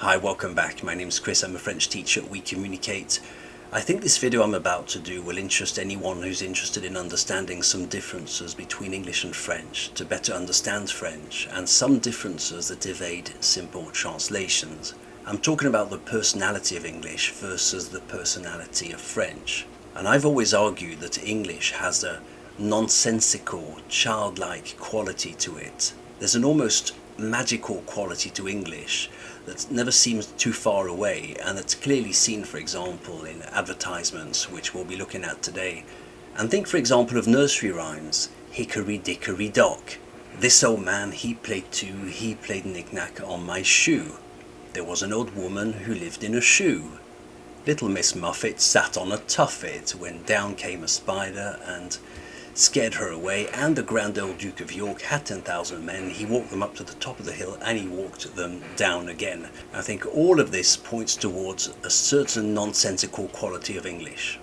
Hi, welcome back. My name's Chris. I'm a French teacher at We Communicate. I think this video I'm about to do will interest anyone who's interested in understanding some differences between English and French to better understand French, and some differences that evade simple translations. I'm talking about the personality of English versus the personality of French. And I've always argued that English has a nonsensical, childlike quality to it. There's an almost magical quality to English that never seems too far away, and that's clearly seen, for example, in advertisements, which we'll be looking at today. And think, for example, of nursery rhymes. Hickory dickory dock. This old man, he played too, he played knick-knack on my shoe. There was an old woman who lived in a shoe. Little Miss Muffet sat on a tuffet when down came a spider and scared her away, and the grand old Duke of York had 10,000 men. He walked them up to the top of the hill and he walked them down again. I think all of this points towards a certain nonsensical quality of English.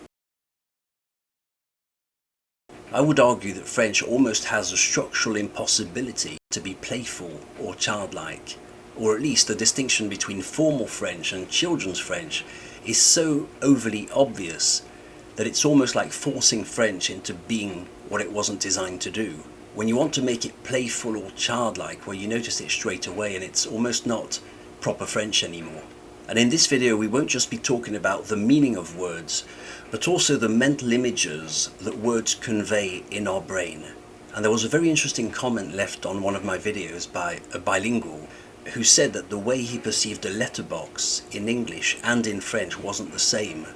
I would argue that French almost has a structural impossibility to be playful or childlike, or at least the distinction between formal French and children's French is so overly obvious that it's almost like forcing French into being what it wasn't designed to do. When you want to make it playful or childlike, well, you notice it straight away and it's almost not proper French anymore. And in this video we won't just be talking about the meaning of words, but also the mental images that words convey in our brain. And there was a very interesting comment left on one of my videos by a bilingual who said that the way he perceived a letterbox in English and in French wasn't the same.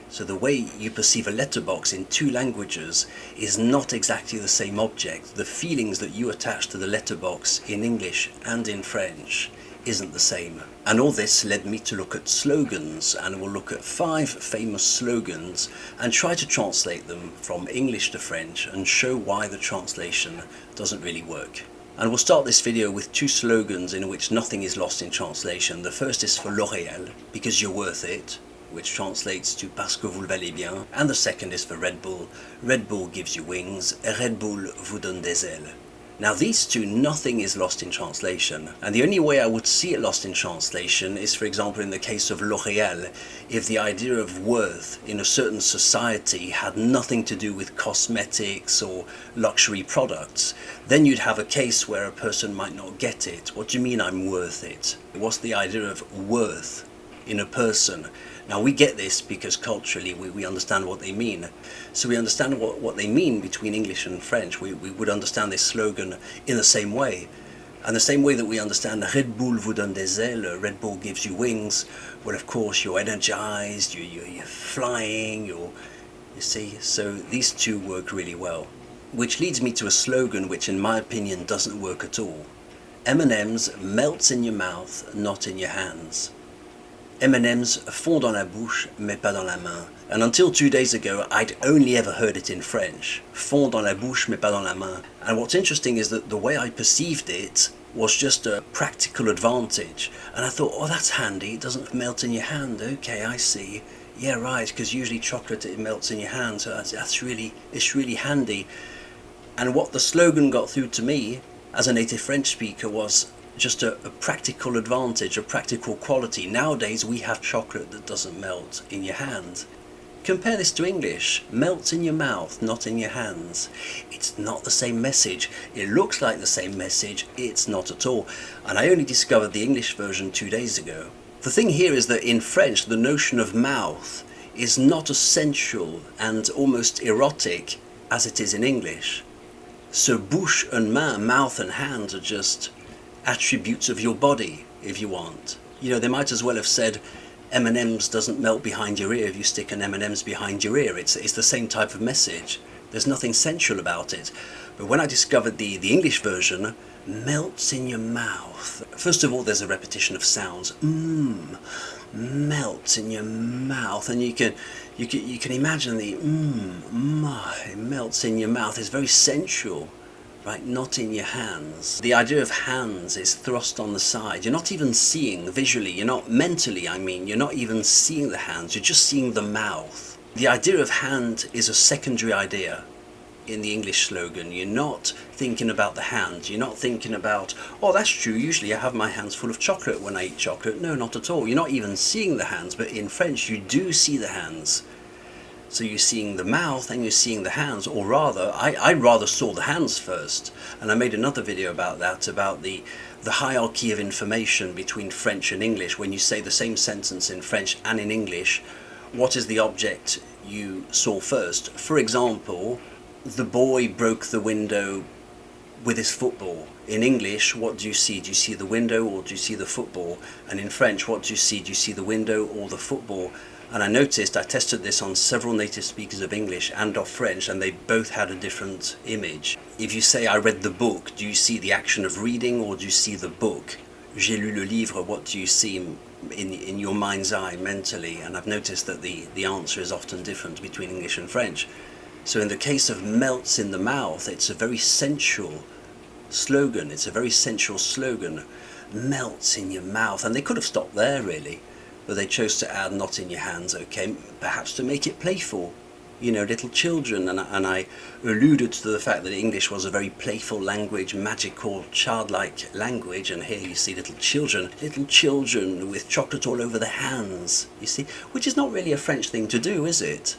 So the way you perceive a letterbox in two languages is not exactly the same object. The feelings that you attach to the letterbox in English and in French isn't the same. And all this led me to look at slogans, and we'll look at 5 famous slogans and try to translate them from English to French and show why the translation doesn't really work. And we'll start this video with 2 slogans in which nothing is lost in translation. The first is for L'Oréal, because you're worth it, which translates to parce que vous le valez bien. And the second is for Red Bull. Red Bull gives you wings, Red Bull vous donne des ailes. Now these 2, nothing is lost in translation. And the only way I would see it lost in translation is, for example, in the case of L'Oréal, if the idea of worth in a certain society had nothing to do with cosmetics or luxury products, then you'd have a case where a person might not get it. What do you mean I'm worth it? What's the idea of worth in a person? Now we get this because culturally we understand what they mean. So we understand what they mean between English and French. We would understand this slogan in the same way. And the same way that we understand Red Bull vous donne des ailes, Red Bull gives you wings, well of course you're energized, you're flying, you see. So these 2 work really well. Which leads me to a slogan which in my opinion doesn't work at all. M&M's melts in your mouth, not in your hands. M&M's fond dans la bouche, mais pas dans la main. And until 2 days ago, I'd only ever heard it in French. Fond dans la bouche, mais pas dans la main. And what's interesting is that the way I perceived it was just a practical advantage. And I thought, oh, that's handy. It doesn't melt in your hand. Okay, I see. Yeah, right, because usually chocolate, it melts in your hand. So it's really handy. And what the slogan got through to me as a native French speaker was just a practical advantage, a practical quality. Nowadays we have chocolate that doesn't melt in your hand. Compare this to English. Melts in your mouth, not in your hands. It's not the same message. It looks like the same message. It's not at all. And I only discovered the English version 2 days ago. The thing here is that in French the notion of mouth is not as sensual and almost erotic as it is in English. So bouche and main, mouth and hands, are just attributes of your body, if you want. You know, they might as well have said M&M's doesn't melt behind your ear if you stick an M&M's behind your ear. It's the same type of message. There's nothing sensual about it. But when I discovered the English version, melts in your mouth. First of all, there's a repetition of sounds. Melts in your mouth, and you can imagine the it melts in your mouth. It's very sensual. Right, not in your hands. The idea of hands is thrust on the side. You're not even seeing visually, you're not mentally, you're not even seeing the hands, you're just seeing the mouth. The idea of hand is a secondary idea. in the English slogan. You're not thinking about the hands. You're not thinking about, oh, that's true, usually I have my hands full of chocolate when I eat chocolate. No, not at all. You're not even seeing the hands, but in French you do see the hands. So you're seeing the mouth and you're seeing the hands, or rather, I rather saw the hands first. And I made another video about that, about the hierarchy of information between French and English. When you say the same sentence in French and in English, what is the object you saw first? For example, the boy broke the window with his football. In English, what do you see? Do you see the window or do you see the football? And in French, what do you see? Do you see the window or the football? And I noticed, I tested this on several native speakers of English and of French, and they both had a different image. If you say, I read the book, do you see the action of reading or do you see the book? J'ai lu le livre, what do you see in your mind's eye mentally? And I've noticed that the answer is often different between English and French. So in the case of melts in the mouth, it's a very sensual slogan. It's a very sensual slogan. Melts in your mouth. And they could have stopped there, really. But they chose to add not in your hands, okay, perhaps to make it playful. You know, little children, and I alluded to the fact that English was a very playful language, magical, childlike language, and here you see little children with chocolate all over their hands, you see, which is not really a French thing to do, is it?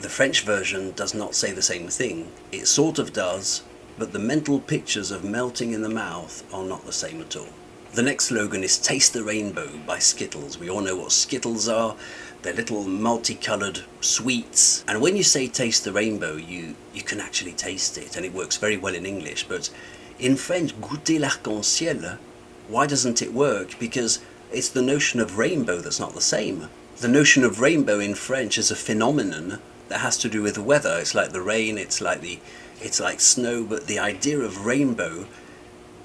The French version does not say the same thing. It sort of does, but the mental pictures of melting in the mouth are not the same at all. The next slogan is Taste the Rainbow by Skittles. We all know what Skittles are. They're little multicoloured sweets. And when you say taste the rainbow, you can actually taste it. And it works very well in English. But in French, goûter l'arc-en-ciel, why doesn't it work? Because it's the notion of rainbow that's not the same. The notion of rainbow in French is a phenomenon that has to do with weather. It's like the rain, it's like snow, but the idea of rainbow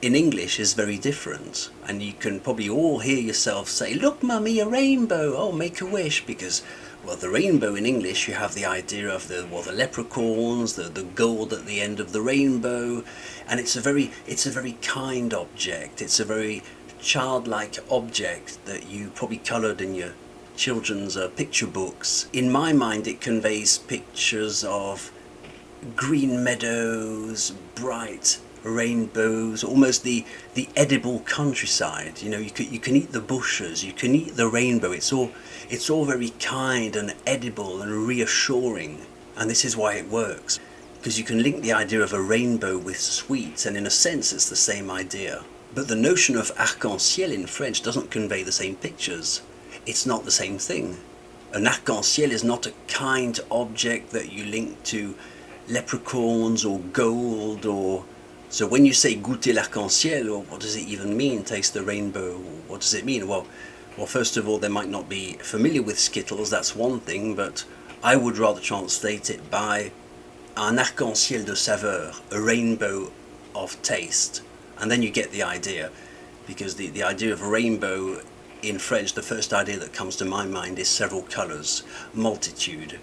in English is very different, and you can probably all hear yourself say, look mummy, a rainbow, oh make a wish, because, well, the rainbow in English, you have the idea of the leprechauns, the gold at the end of the rainbow, and it's a very kind object, it's a very childlike object that you probably coloured in your children's picture books. In my mind it conveys pictures of green meadows, bright rainbows, almost the edible countryside. You know, you can eat the bushes, you can eat the rainbow. It's all very kind and edible and reassuring, and this is why it works, because you can link the idea of a rainbow with sweets, and in a sense it's the same idea. But the notion of arc-en-ciel in French doesn't convey the same pictures. It's not the same thing. An arc-en-ciel is not a kind object that you link to leprechauns or gold, or so when you say goûter l'arc-en-ciel, or what does it even mean, taste the rainbow, what does it mean? Well, first of all, they might not be familiar with Skittles, that's one thing, but I would rather translate it by un arc-en-ciel de saveur, a rainbow of taste. And then you get the idea, because the idea of rainbow in French, the first idea that comes to my mind is several colours, multitude,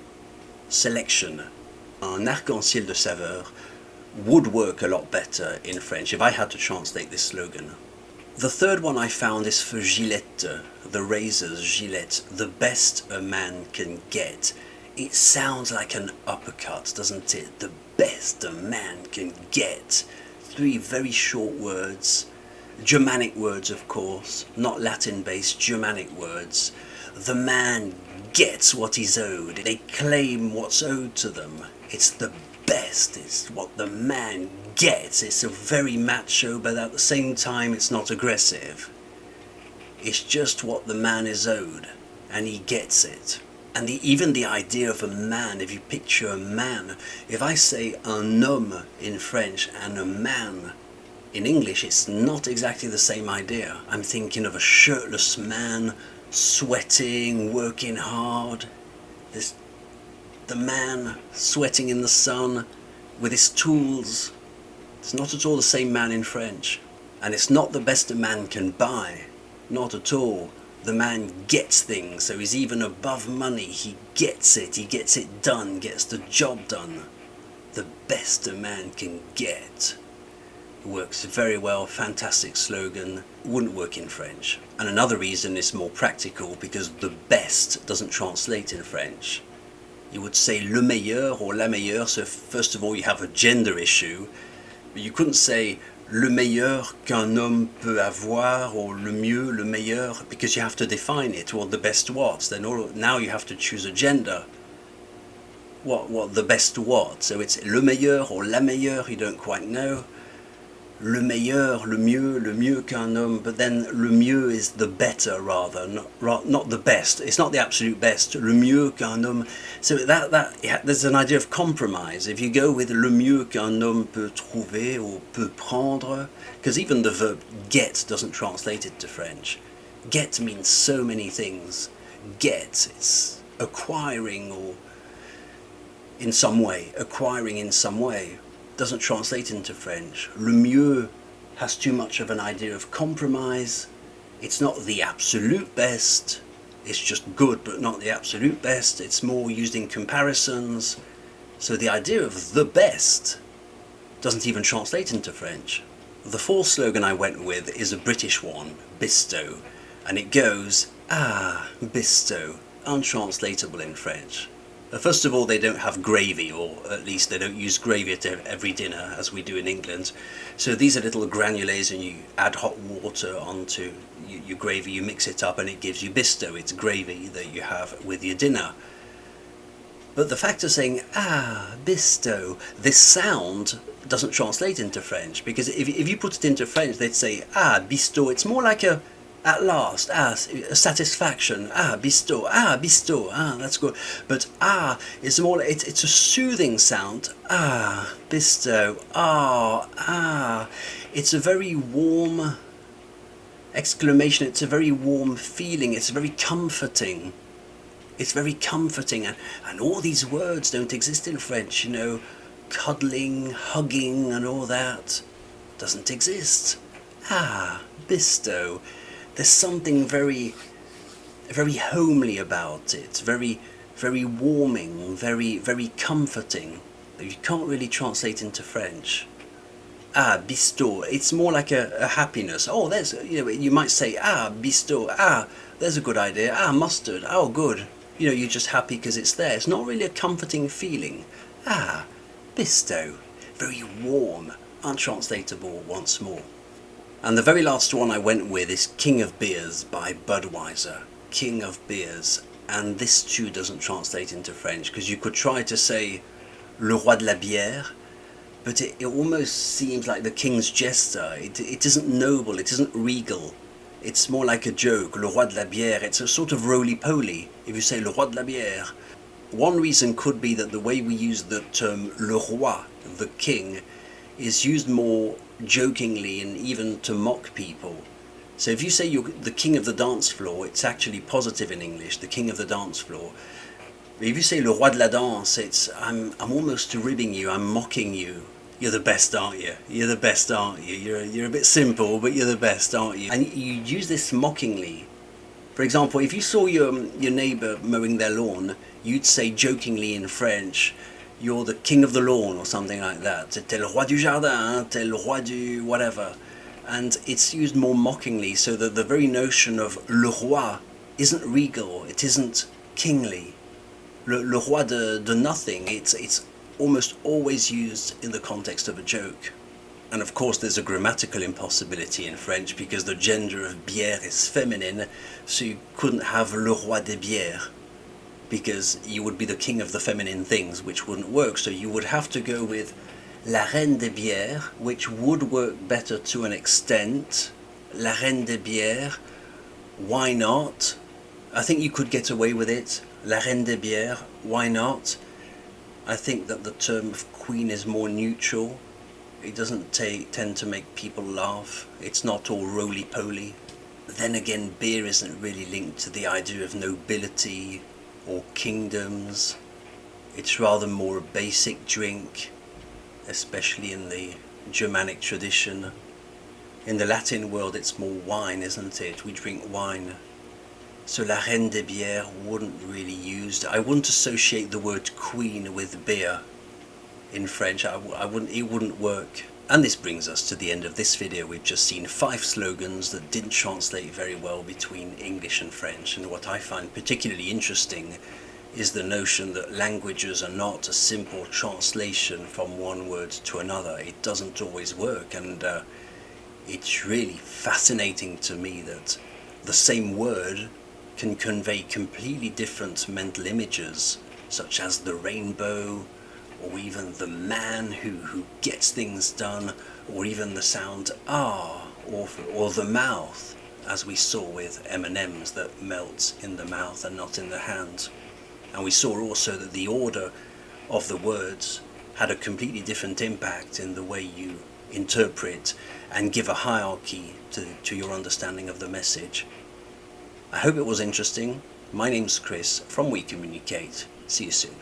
selection. Un arc-en-ciel de saveur would work a lot better in French if I had to translate this slogan. The third one I found is for Gillette, the razors, Gillette, the best a man can get. It sounds like an uppercut, doesn't it? The best a man can get. 3 very short words, Germanic words of course, not Latin-based, Germanic words. The man gets what he's owed. They claim what's owed to them. It's the best, it's what the man gets. It's a very macho, but at the same time it's not aggressive. It's just what the man is owed, and he gets it. And even the idea of a man, if you picture a man, if I say un homme in French and a man in English, it's not exactly the same idea. I'm thinking of a shirtless man, sweating, working hard. The man sweating in the sun with his tools. It's not at all the same man in French. And it's not the best a man can buy. Not at all. The man gets things, so he's even above money. He gets it done, gets the job done. The best a man can get. Works very well, fantastic slogan, wouldn't work in French. And another reason it's more practical, because the best doesn't translate in French. You would say le meilleur or la meilleure, so first of all you have a gender issue. But you couldn't say le meilleur qu'un homme peut avoir or le mieux, le meilleur, because you have to define it, or the best what. Then now you have to choose a gender. What the best what? So it's le meilleur or la meilleure, you don't quite know. Le meilleur, le mieux qu'un homme, but then le mieux is the better rather, not the best. It's not the absolute best. Le mieux qu'un homme. So there's an idea of compromise. If you go with le mieux qu'un homme peut trouver or peut prendre, because even the verb get doesn't translate it to French. Get means so many things. Get, it's acquiring or in some way, acquiring in some way. Doesn't translate into French. Le mieux has too much of an idea of compromise. It's not the absolute best. It's just good, but not the absolute best. It's more used in comparisons. So the idea of the best doesn't even translate into French. The fourth slogan I went with is a British one, bisto, and it goes, ah, bisto, untranslatable in French. First of all, they don't have gravy, or at least they don't use gravy at every dinner as we do in England. So these are little granulés, and you add hot water onto your gravy, you mix it up and it gives you bisto. It's gravy that you have with your dinner. But the fact of saying, ah, bisto, this sound doesn't translate into French, because if you put it into French, they'd say, ah, bisto. It's more like a at last, a satisfaction, bisto, that's good. But is more, it's a soothing sound, bisto, it's a very warm exclamation, it's a very warm feeling, it's very comforting. It's very comforting, and all these words don't exist in French, you know, cuddling, hugging, and all that doesn't exist. Bisto. There's something very, very homely about it, very, very warming, very, very comforting, that you can't really translate into French. Bisto, it's more like a happiness. Oh, there's, you know, you might say, bisto, there's a good idea, mustard, oh, good. You know, you're just happy because it's there. It's not really a comforting feeling. Bisto, very warm, untranslatable once more. And the very last one I went with is King of Beers by Budweiser. King of Beers. And this too doesn't translate into French, because you could try to say Le Roi de la Bière, but it almost seems like the King's Jester. It isn't noble, it isn't regal. It's more like a joke, Le Roi de la Bière. It's a sort of roly-poly if you say Le Roi de la Bière. One reason could be that the way we use the term Le Roi, the King, is used more jokingly and even to mock people. So if you say you're the king of the dance floor, it's actually positive in English, the king of the dance floor. But if you say le roi de la danse, it's I'm almost ribbing you, I'm mocking you. You're the best, aren't you? You're the best, aren't you? You're a bit simple, but you're the best, aren't you? And you use this mockingly. For example, if you saw your neighbour mowing their lawn, you'd say jokingly in French, you're the king of the lawn or something like that. T'es le roi du jardin, t'es le roi du whatever. And it's used more mockingly, so that the very notion of le roi isn't regal, it isn't kingly. Le roi de nothing, it's almost always used in the context of a joke. And of course there's a grammatical impossibility in French, because the gender of bière is feminine, so you couldn't have le roi des bières, because you would be the king of the feminine things, which wouldn't work. So you would have to go with la reine des bières, which would work better to an extent. La reine des bières, why not? I think you could get away with it. La reine des bières, why not? I think that the term of queen is more neutral. It doesn't tend to make people laugh. It's not all roly-poly. Then again, beer isn't really linked to the idea of nobility or kingdoms. It's rather more a basic drink, especially in the Germanic tradition. In the Latin world it's more wine, isn't it? We drink wine. So la reine des bières wouldn't really used. I wouldn't associate the word queen with beer in French. It wouldn't work. And this brings us to the end of this video. We've just seen 5 slogans that didn't translate very well between English and French, and what I find particularly interesting is the notion that languages are not a simple translation from one word to another. It doesn't always work, and it's really fascinating to me that the same word can convey completely different mental images, such as the rainbow, or even the man who gets things done, or even the sound ah, or the mouth, as we saw with M&Ms that melt in the mouth and not in the hand. And we saw also that the order of the words had a completely different impact in the way you interpret and give a hierarchy to your understanding of the message. I hope it was interesting. My name's Chris from We Communicate. See you soon.